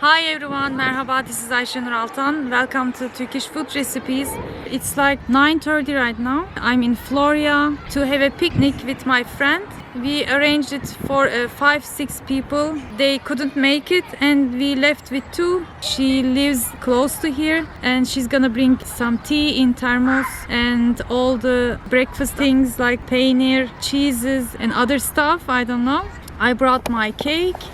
Hi everyone, merhaba, this is Aysenur Altan. Welcome to Turkish food recipes. It's like 9:30 right now. I'm in Florya to have a picnic with my friend. We arranged it for 5-6 people. They couldn't make it and we left with 2. She lives close to here and she's gonna bring some tea in thermos and all the breakfast things like peynir, cheeses and other stuff, I don't know. I brought my cake.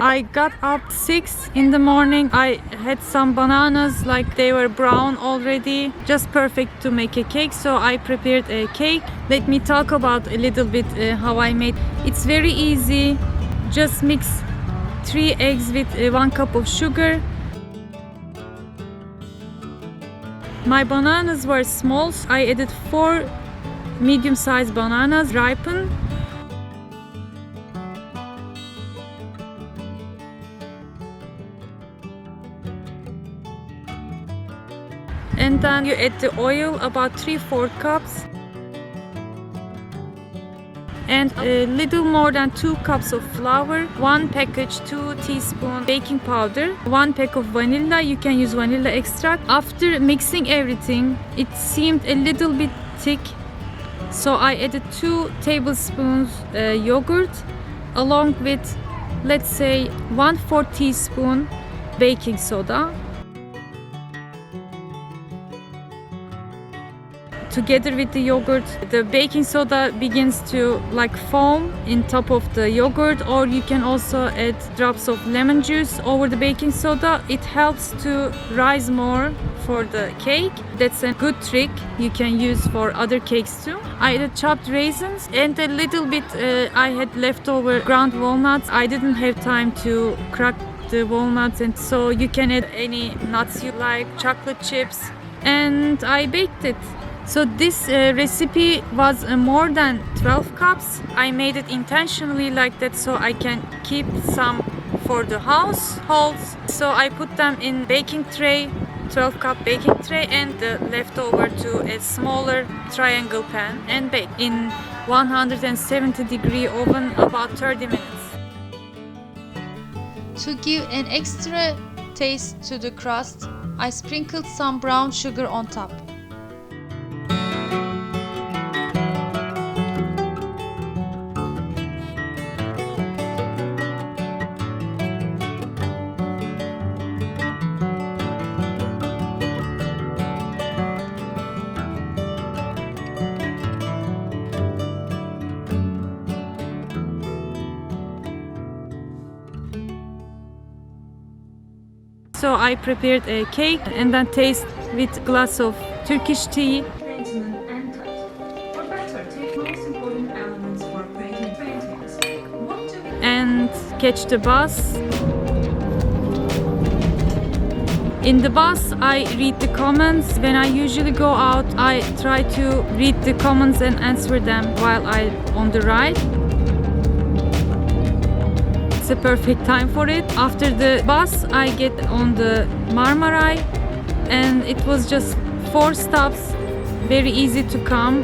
I got up 6 in the morning. I had some bananas, like they were brown already, just perfect to make a cake. So I prepared a cake. Let me talk about a little bit how I made. It's very easy. Just mix 3 eggs with 1 cup of sugar. My bananas were small. So I added 4 medium-sized bananas, ripened. And then you add the oil, about 3-4 cups. And a little more than 2 cups of flour, 1 package, 2 teaspoons baking powder, 1 pack of vanilla. You can use vanilla extract. After mixing everything, it seemed a little bit thick. So I added 2 tablespoons yogurt along with, let's say, 1/4 teaspoon baking soda. Together with the yogurt, the baking soda begins to like foam in top of the yogurt, or you can also add drops of lemon juice over the baking soda. It helps to rise more for the cake. That's a good trick you can use for other cakes too. I added chopped raisins and a little bit I had leftover ground walnuts. I didn't have time to crack the walnuts, and so you can add any nuts you like, chocolate chips, and I baked it. So this recipe was more than 12 cups. I made it intentionally like that so I can keep some for the households. So I put them in baking tray, 12 cup baking tray, and the leftover to a smaller triangle pan and bake in 170-degree oven about 30 minutes. To give an extra taste to the crust, I sprinkled some brown sugar on top. So I prepared a cake and then taste with glass of Turkish tea. Maintenance and cut. Or better, take most important elements for creating paintings. What do we And catch the bus. In the bus, I read the comments. When I usually go out, I try to read the comments and answer them while I'm on the ride. It's a perfect time for it. After the bus, I get on the Marmara, and it was just 4 stops, very easy to come.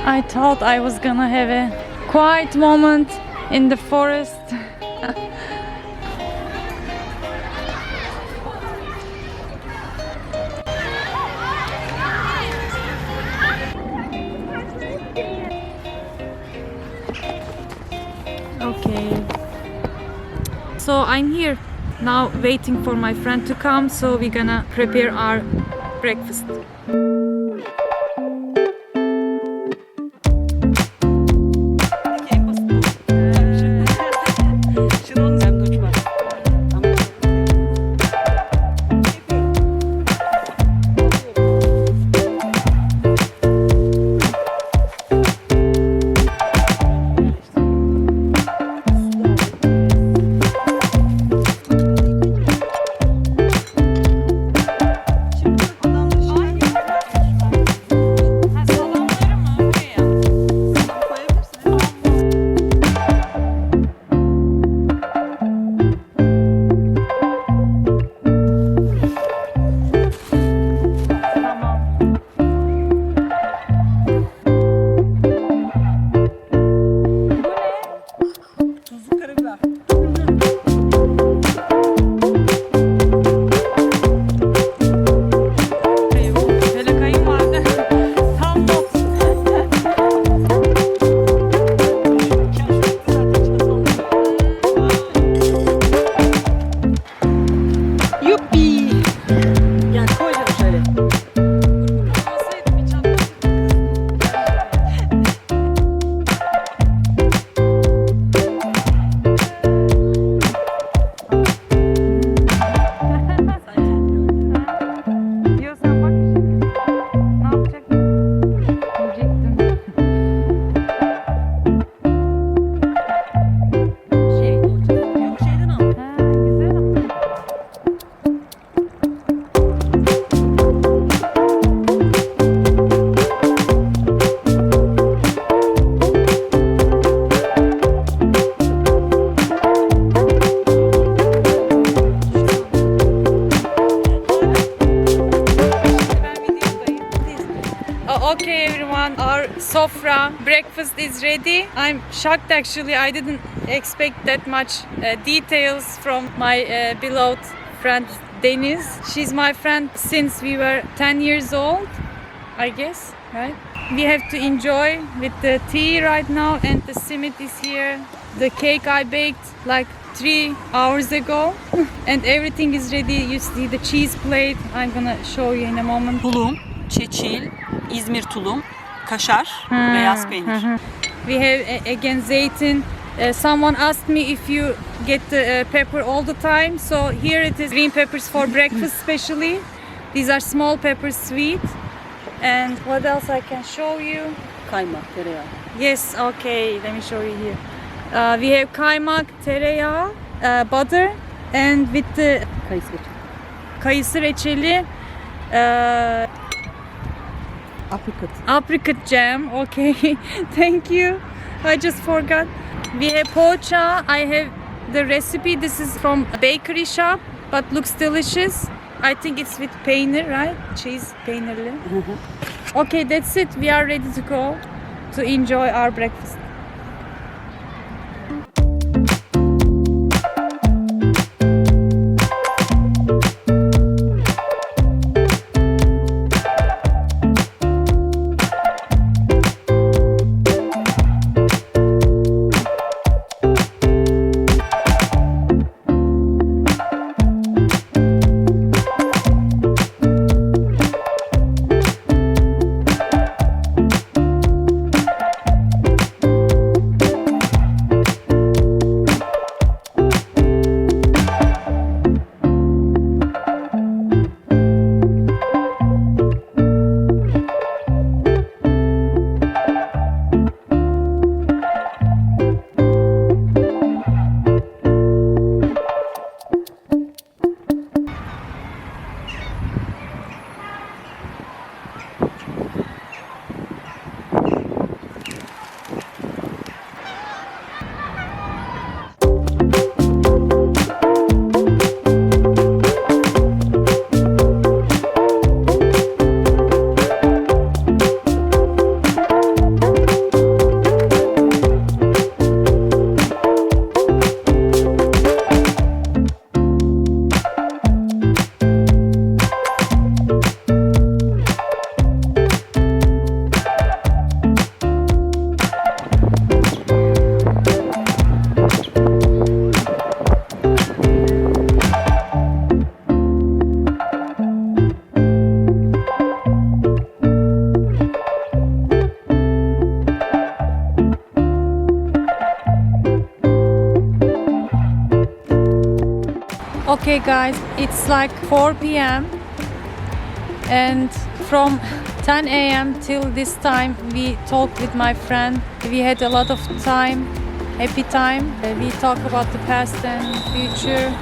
I thought I was gonna have a quiet moment in the forest. Okay. So I'm here now waiting for my friend to come, so we're gonna prepare our breakfast. sofra. Breakfast is ready. I'm shocked actually. I didn't expect that much details from my beloved friend Deniz. She's my friend since we were 10 years old, I guess, right? We have to enjoy with the tea right now, and the simit is here. The cake I baked like 3 hours ago and everything is ready. You see the cheese plate. I'm gonna show you in a moment. Tulum, çeçil, İzmir tulum, kaşar, beyaz peynir. We have again zeytin. Someone asked me if you get the pepper all the time. So here it is, green peppers for breakfast especially. These are small peppers, sweet. And what else I can show you? Kaymak, tereyağı. Yes, okay, let me show you here. We have kaymak, tereyağı, butter, and with the Kayısı reçeli. kayısı reçeli, Aprikot. apricot jam. Okay, thank you. I just forgot. We have poğaça. I have the recipe. This is from a bakery shop, but looks delicious. I think it's with peynir, right? Cheese, peynirli. Okay, that's it. We are ready to go to enjoy our breakfast. Okay guys, it's like 4 p.m. and from 10 a.m. till this time we talked with my friend. We had a lot of time, happy time. We talk about the past and future,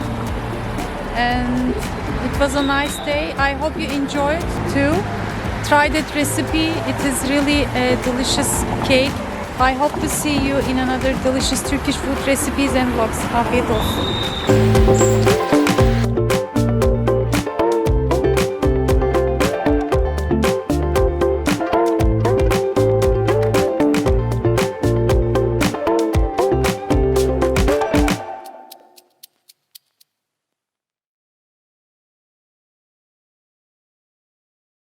and it was a nice day. I hope you enjoyed too. Try that recipe. It is really a delicious cake. I hope to see you in another delicious Turkish food recipes and vlogs. Afiyet olsun.